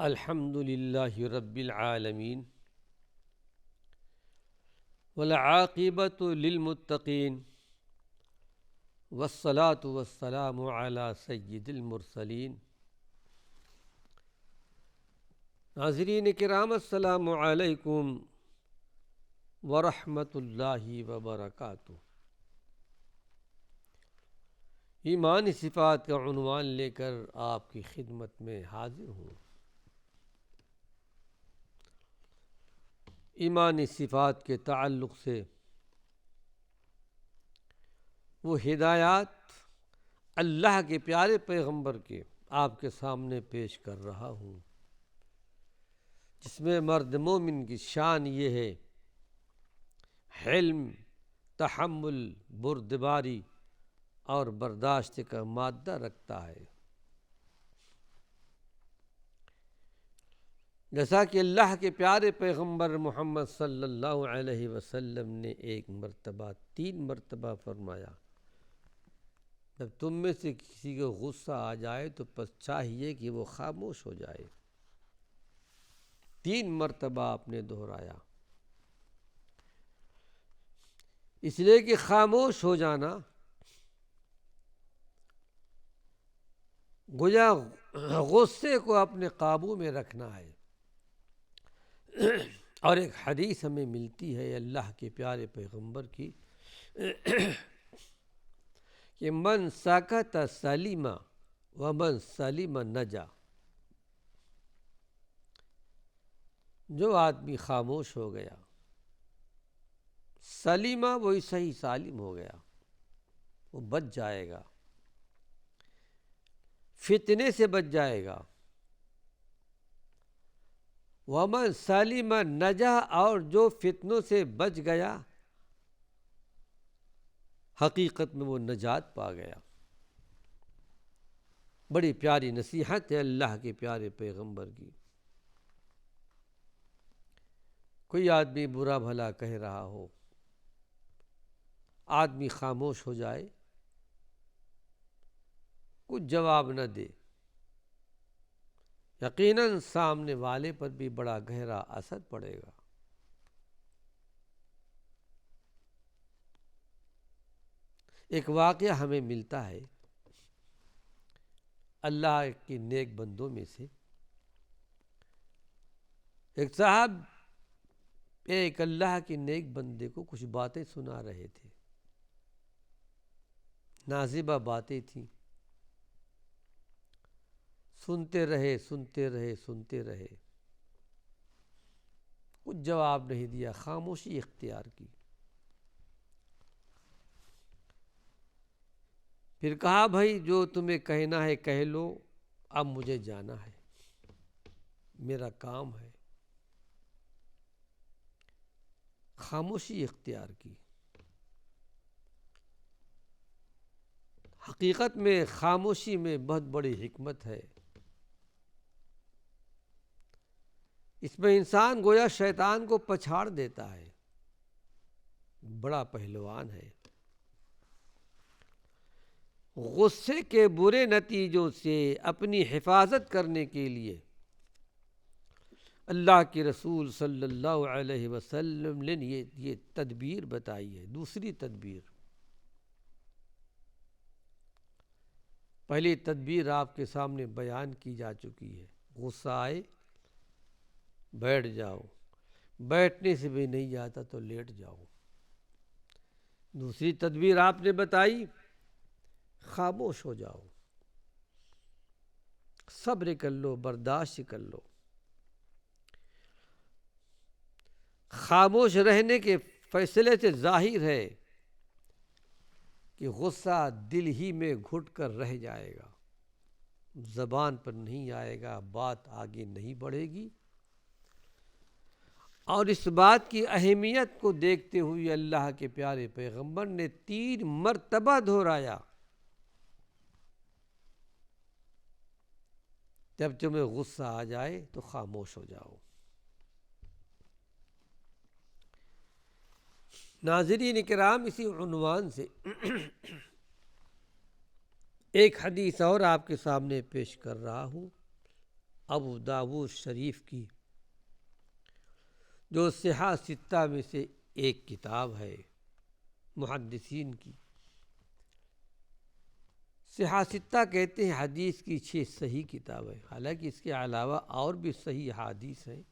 الحمد للہ رب العالمین والعاقبۃ للمتقین والصلاة والسلام علی سید المرسلین۔ ناظرین کرام، السلام علیکم ورحمۃ اللہ وبرکاتہ۔ ایمانی صفات کا عنوان لے کر آپ کی خدمت میں حاضر ہوں۔ ایمانی صفات کے تعلق سے وہ ہدایات اللہ کے پیارے پیغمبر کے آپ کے سامنے پیش کر رہا ہوں، جس میں مرد مومن کی شان یہ ہے حلم، تحمل، بردباری اور برداشت کا مادہ رکھتا ہے۔ جیسا کہ اللہ کے پیارے پیغمبر محمد صلی اللہ علیہ وسلم نے ایک مرتبہ 3 مرتبہ فرمایا، جب تم میں سے کسی کو غصہ آ جائے تو پس چاہیے کہ وہ خاموش ہو جائے۔ 3 مرتبہ آپ نے دہرایا، اس لیے کہ خاموش ہو جانا گویا غصے کو اپنے قابو میں رکھنا ہے۔ اور ایک حدیث ہمیں ملتی ہے اللہ کے پیارے پیغمبر کی کہ من سکت سلم ومن سلم نجا۔ جو آدمی خاموش ہو گیا، سلیمہ وہی صحیح سالم ہو گیا، وہ بچ جائے گا، فتنے سے بچ جائے گا۔ ومن سلم نجا، اور جو فتنوں سے بچ گیا حقیقت میں وہ نجات پا گیا۔ بڑی پیاری نصیحت ہے اللہ کے پیارے پیغمبر کی۔ کوئی آدمی برا بھلا کہہ رہا ہو، آدمی خاموش ہو جائے، کچھ جواب نہ دے، یقیناً سامنے والے پر بھی بڑا گہرا اثر پڑے گا۔ ایک واقعہ ہمیں ملتا ہے اللہ کے نیک بندوں میں سے۔ ایک صاحب ایک اللہ کے نیک بندے کو کچھ باتیں سنا رہے تھے، نازیبہ باتیں تھیں، سنتے رہے سنتے رہے سنتے رہے، کچھ جواب نہیں دیا، خاموشی اختیار کی۔ پھر کہا بھائی جو تمہیں کہنا ہے کہہ لو، اب مجھے جانا ہے، میرا کام ہے۔ خاموشی اختیار کی۔ حقیقت میں خاموشی میں بہت بڑی حکمت ہے۔ اس میں انسان گویا شیطان کو پچھاڑ دیتا ہے، بڑا پہلوان ہے۔ غصے کے برے نتیجوں سے اپنی حفاظت کرنے کے لیے اللہ کے رسول صلی اللہ علیہ وسلم نے یہ تدبیر بتائی ہے۔ دوسری تدبیر، پہلی تدبیر آپ کے سامنے بیان کی جا چکی ہے، غصہ آئے بیٹھ جاؤ، بیٹھنے سے بھی نہیں جاتا تو لیٹ جاؤ۔ دوسری تدبیر آپ نے بتائی، خاموش ہو جاؤ، صبر کر لو، برداشت کر لو۔ خاموش رہنے کے فیصلے سے ظاہر ہے کہ غصہ دل ہی میں گھٹ کر رہ جائے گا، زبان پر نہیں آئے گا، بات آگے نہیں بڑھے گی۔ اور اس بات کی اہمیت کو دیکھتے ہوئے اللہ کے پیارے پیغمبر نے 3 مرتبہ دہرایا، جب تمہیں غصہ آ جائے تو خاموش ہو جاؤ۔ ناظرین کرام، اسی عنوان سے ایک حدیث اور آپ کے سامنے پیش کر رہا ہوں۔ ابو داود شریف کی، جو صحاح ستہ میں سے ایک کتاب ہے محدثین کی۔ صحاح ستہ کہتے ہیں حدیث کی 6 صحیح کتاب ہے، حالانکہ اس کے علاوہ اور بھی صحیح حدیث ہیں،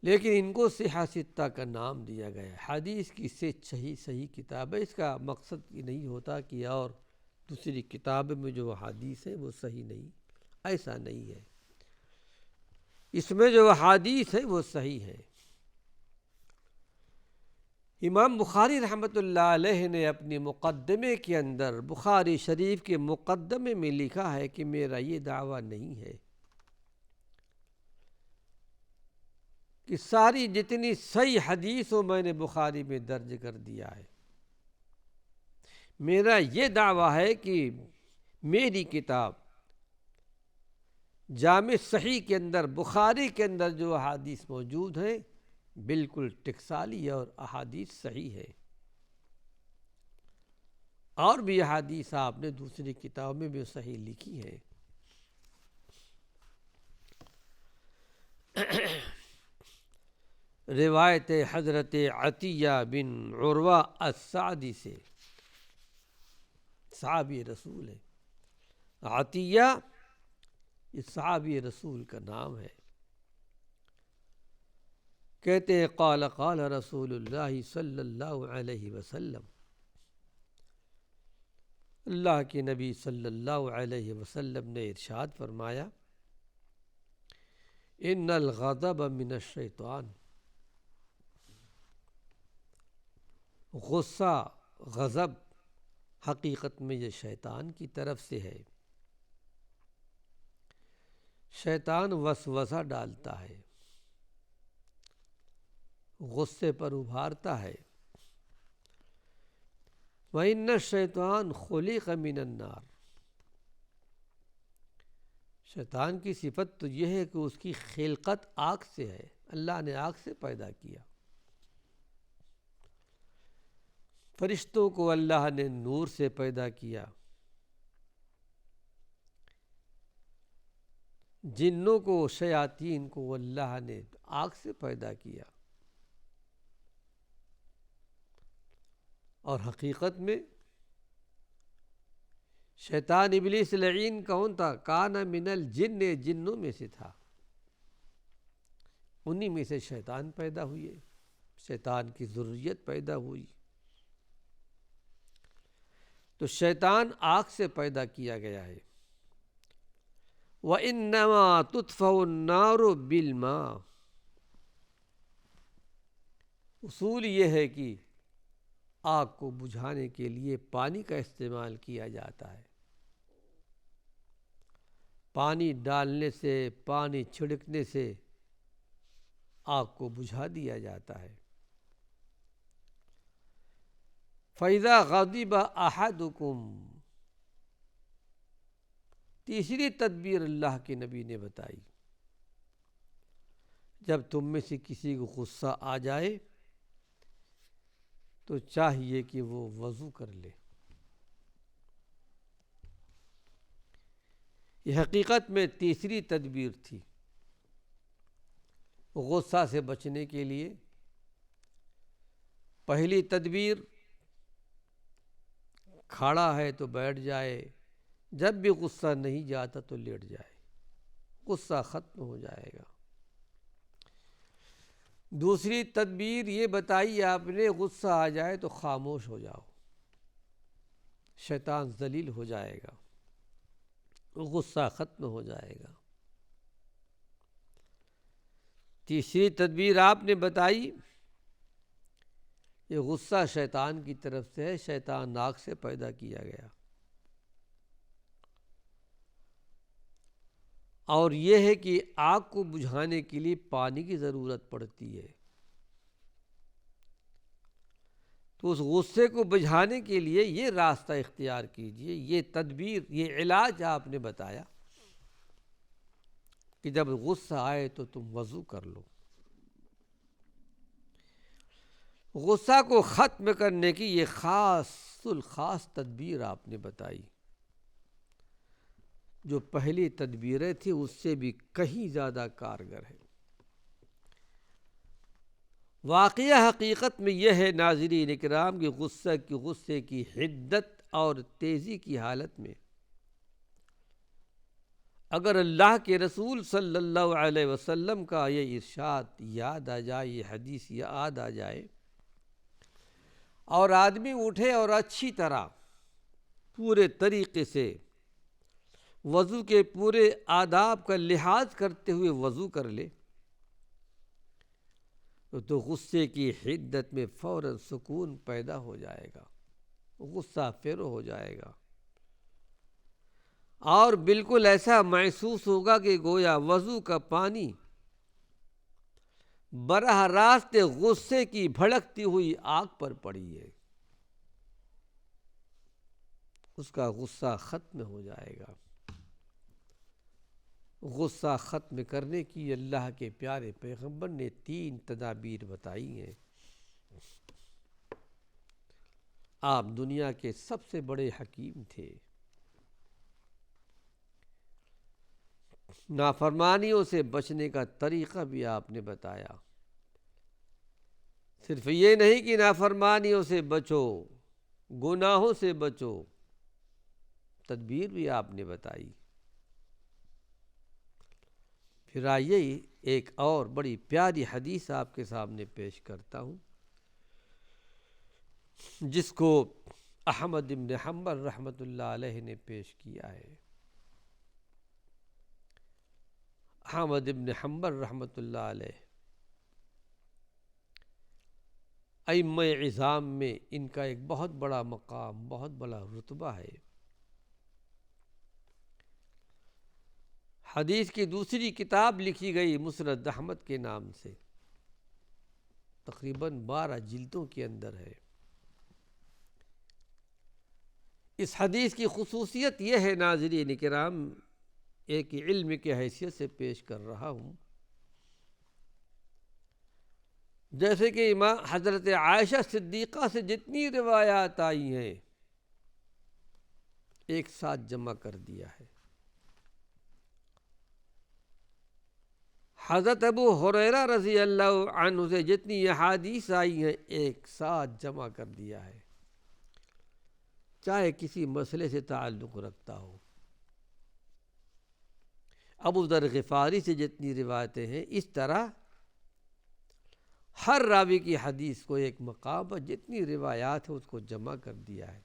لیکن ان کو صحاح ستہ کا نام دیا گیا ہے۔ حدیث کی 6 صحیح کتاب ہے، اس کا مقصد یہ نہیں ہوتا کہ اور دوسری کتاب میں جو حدیث ہے وہ صحیح نہیں، ایسا نہیں ہے، اس میں جو حدیث ہے وہ صحیح ہے۔ امام بخاری رحمۃ اللہ علیہ نے اپنی مقدمے کے اندر بخاری شریف کے مقدمے میں لکھا ہے کہ میرا یہ دعویٰ نہیں ہے کہ ساری جتنی صحیح حدیث ہو میں نے بخاری میں درج کر دیا ہے، میرا یہ دعویٰ ہے کہ میری کتاب جامع صحیح کے اندر، بخاری کے اندر جو احادیث موجود ہیں بالکل ٹکسالی اور احادیث صحیح ہے۔ اور بھی احادیث آپ نے دوسری کتابوں میں بھی صحیح لکھی ہے۔ روایت حضرت عطیہ بن عروہ السعدی سے، صحابی رسول ہے عطیہ، یہ صحابی رسول کا نام ہے۔ کہتے ہیں قال قال رسول اللہ صلی اللہ علیہ وسلم، اللہ کے نبی صلی اللہ علیہ وسلم نے ارشاد فرمایا، ان الغضب من الشیطان، غصہ، غضب حقیقت میں یہ شیطان کی طرف سے ہے۔ شیطان وسوسہ ڈالتا ہے، غصے پر ابھارتا ہے۔ وَإِنَّ الشَّيْطَانَ خُلِقَ مِنَ النَّارِ، شیطان کی صفت تو یہ ہے کہ اس کی خلقت آگ سے ہے، اللہ نے آگ سے پیدا کیا۔ فرشتوں کو اللہ نے نور سے پیدا کیا، جنوں کو، شیاطین کو اللہ نے آگ سے پیدا کیا۔ اور حقیقت میں شیطان ابلیس لعین کون تھا؟ کان من الجن، جنوں میں سے تھا، انہی میں سے شیطان پیدا ہوئے، شیطان کی ذریت پیدا ہوئی۔ تو شیطان آگ سے پیدا کیا گیا ہے۔ وَإِنَّمَا تُطْفَأُ النَّارُ بِالْمَاءِ، اصول یہ ہے کہ آگ کو بجھانے کے لیے پانی کا استعمال کیا جاتا ہے، پانی ڈالنے سے، پانی چھڑکنے سے آگ کو بجھا دیا جاتا ہے۔ فَإِذَا غَضِبَ أَحَدُكُمْ، تیسری تدبیر اللہ کے نبی نے بتائی، جب تم میں سے کسی کو غصہ آ جائے تو چاہیے کہ وہ وضو کر لے۔ یہ حقیقت میں تیسری تدبیر تھی غصہ سے بچنے کے لیے۔ پہلی تدبیر کھڑا ہے تو بیٹھ جائے، جب بھی غصہ نہیں جاتا تو لیٹ جائے، غصہ ختم ہو جائے گا۔ دوسری تدبیر یہ بتائی آپ نے، غصہ آ جائے تو خاموش ہو جاؤ، شیطان ذلیل ہو جائے گا، غصہ ختم ہو جائے گا۔ تیسری تدبیر آپ نے بتائی، یہ غصہ شیطان کی طرف سے ہے، شیطان آگ سے پیدا کیا گیا، اور یہ ہے کہ آگ کو بجھانے کے لیے پانی کی ضرورت پڑتی ہے، تو اس غصے کو بجھانے کے لیے یہ راستہ اختیار کیجئے، یہ تدبیر، یہ علاج آپ نے بتایا کہ جب غصہ آئے تو تم وضو کر لو۔ غصہ کو ختم کرنے کی یہ خاص تدبیر آپ نے بتائی۔ جو پہلی تدبیریں تھیں اس سے بھی کہیں زیادہ کارگر ہے۔ واقعہ حقیقت میں یہ ہے ناظرین اکرام کہ غصے کی حدت اور تیزی کی حالت میں اگر اللہ کے رسول صلی اللہ علیہ وسلم کا یہ ارشاد یاد آ جائے، یہ حدیث یاد آ جائے اور آدمی اٹھے اور اچھی طرح پورے طریقے سے وضو کے پورے آداب کا لحاظ کرتے ہوئے وضو کر لے تو غصے کی حدت میں فوراً سکون پیدا ہو جائے گا، غصہ فرو ہو جائے گا اور بالکل ایسا محسوس ہوگا کہ گویا وضو کا پانی براہ راست غصے کی بھڑکتی ہوئی آگ پر پڑی ہے، اس کا غصہ ختم ہو جائے گا۔ غصہ ختم کرنے کی اللہ کے پیارے پیغمبر نے 3 تدابیر بتائی ہیں۔ آپ دنیا کے سب سے بڑے حکیم تھے، نافرمانیوں سے بچنے کا طریقہ بھی آپ نے بتایا۔ صرف یہ نہیں کہ نافرمانیوں سے بچو، گناہوں سے بچو، تدبیر بھی آپ نے بتائی۔ پھر آئیے ایک اور بڑی پیاری حدیث آپ کے سامنے پیش کرتا ہوں، جس کو احمد بن حنبل رحمۃ اللہ علیہ نے پیش کیا ہے۔ احمد بن حنبل رحمۃ اللہ علیہ ائمہ عظام میں ان کا ایک بہت بڑا مقام، بہت بڑا رتبہ ہے۔ حدیث کی دوسری کتاب لکھی گئی مسند احمد کے نام سے، تقریباً 12 جلدوں کے اندر ہے۔ اس حدیث کی خصوصیت یہ ہے ناظرین کرام، ایک علم کی حیثیت سے پیش کر رہا ہوں، جیسے کہ امام حضرت عائشہ صدیقہ سے جتنی روایات آئی ہیں ایک ساتھ جمع کر دیا ہے، حضرت ابو ہریرہ رضی اللہ عنہ سے جتنی احادیث آئی ہیں ایک ساتھ جمع کر دیا ہے، چاہے کسی مسئلے سے تعلق رکھتا ہو۔ ابو ذر غفاری سے جتنی روایتیں ہیں اس طرح ہر راوی کی حدیث کو ایک مقام پر جتنی روایات ہیں اس کو جمع کر دیا ہے۔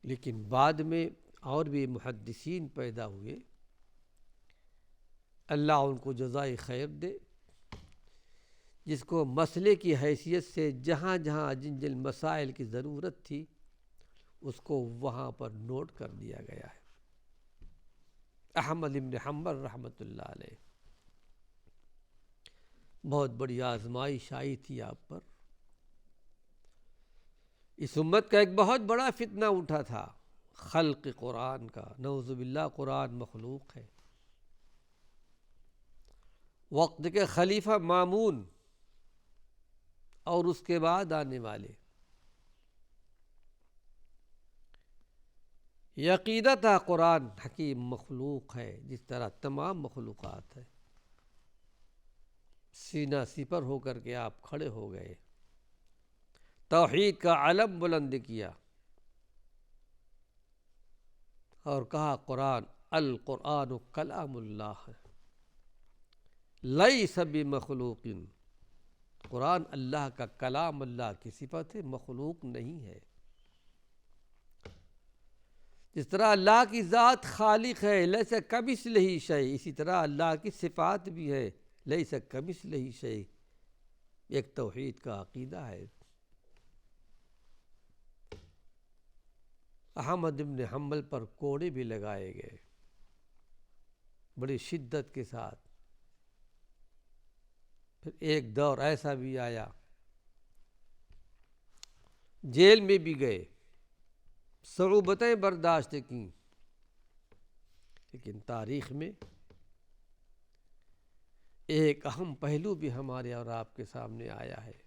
لیکن بعد میں اور بھی محدثین پیدا ہوئے، اللہ ان کو جزائے خیر دے، جس کو مسئلے کی حیثیت سے جہاں جہاں جن جن مسائل کی ضرورت تھی اس کو وہاں پر نوٹ کر دیا گیا ہے۔ احمد بن حنبل رحمۃ اللہ علیہ، بہت بڑی آزمائش آئی تھی آپ پر، اس امت کا ایک بہت بڑا فتنہ اٹھا تھا خلق قرآن کا، نعوذ باللہ قرآن مخلوق ہے۔ وقت کے خلیفہ مامون اور اس کے بعد آنے والے یہ عقیدہ تھا قرآن حکیم مخلوق ہے جس طرح تمام مخلوقات ہے۔ سینہ سپر ہو کر کے آپ کھڑے ہو گئے، توحید کا علم بلند کیا اور کہا القرآن کلام اللہ لیس بمخلوق، قرآن اللہ کا کلام، اللہ کی صفت ہے، مخلوق نہیں ہے۔ جس طرح اللہ کی ذات خالق ہے، لیس کمثلہ شیء، اسی طرح اللہ کی صفات بھی ہے، لیس کمثلہ شیء، ایک توحید کا عقیدہ ہے۔ احمد بن حنبل پر کوڑے بھی لگائے گئے بڑی شدت کے ساتھ۔ پھر ایک دور ایسا بھی آیا جیل میں بھی گئے، صعوبتیں برداشت کیں، لیکن تاریخ میں ایک اہم پہلو بھی ہمارے اور آپ کے سامنے آیا ہے۔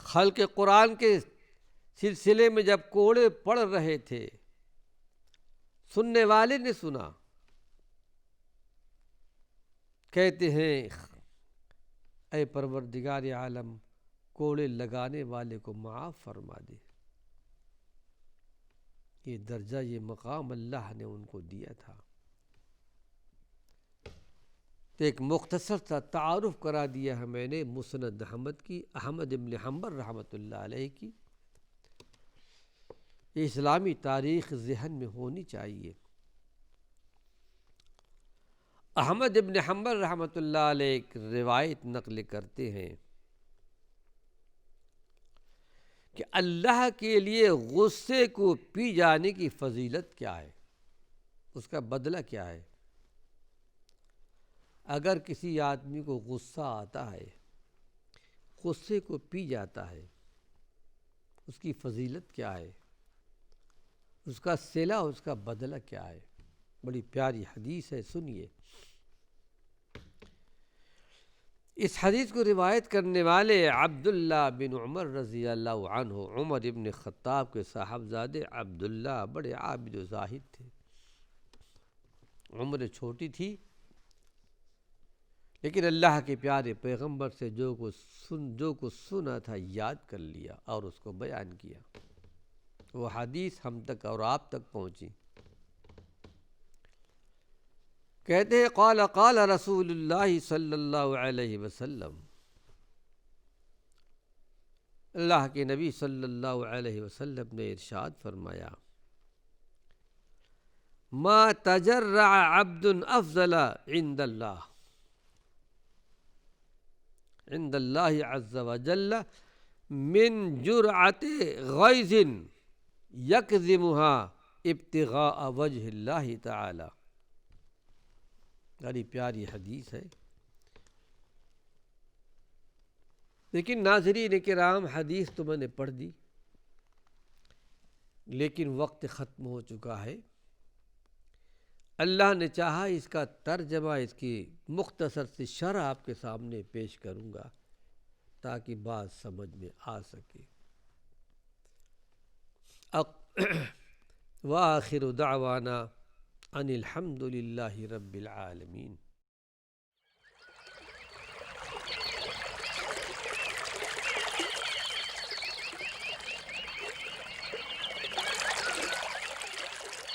خلق قرآن کے سلسلے میں جب کوڑے پڑ رہے تھے، سننے والے نے سنا، کہتے ہیں اے پروردگار عالم، کوڑے لگانے والے کو معاف فرما دے۔ یہ درجہ، یہ مقام اللہ نے ان کو دیا تھا۔ تو ایک مختصر سا تعارف کرا دیا ہے میں نے مسند احمد کی، احمد ابن حنبل رحمۃ اللہ علیہ کی۔ یہ اسلامی تاریخ ذہن میں ہونی چاہیے۔ احمد ابن حنبل رحمۃ اللہ علیہ ایک روایت نقل کرتے ہیں کہ اللہ کے لیے غصے کو پی جانے کی فضیلت کیا ہے، اس کا بدلہ کیا ہے۔ اگر کسی آدمی کو غصہ آتا ہے، غصے کو پی جاتا ہے، اس کی فضیلت کیا ہے، اس کا صلہ، اس کا بدلہ کیا ہے۔ بڑی پیاری حدیث ہے، سنیے۔ اس حدیث کو روایت کرنے والے عبداللہ بن عمر رضی اللہ عنہ، عمر ابن خطاب کے صاحبزادے عبداللہ بڑے عابد و زاہد تھے۔ عمر چھوٹی تھی، لیکن اللہ کے پیارے پیغمبر سے جو کچھ سنا تھا یاد کر لیا اور اس کو بیان کیا۔ وہ حدیث ہم تک اور آپ تک پہنچی۔ کہتے ہیں قال قال رسول اللہ صلی اللہ علیہ وسلم، اللہ کے نبی صلی اللہ علیہ وسلم نے ارشاد فرمایا، ما تجرع عبد افضل عند اللہ عز وجل من جرعۃ غیظ یکظمها ابتغاء وجہ اللہ تعالی۔ بڑی پیاری حدیث ہے۔ لیکن ناظرین کرام، حدیث تو میں نے پڑھ دی، لیکن وقت ختم ہو چکا ہے۔ اللہ نے چاہا اس کا ترجمہ، اس کی مختصر سی شرح آپ کے سامنے پیش کروں گا تاکہ بات سمجھ میں آ سکے۔ وآخر دعوانا ان الحمد للہ رب العالمین۔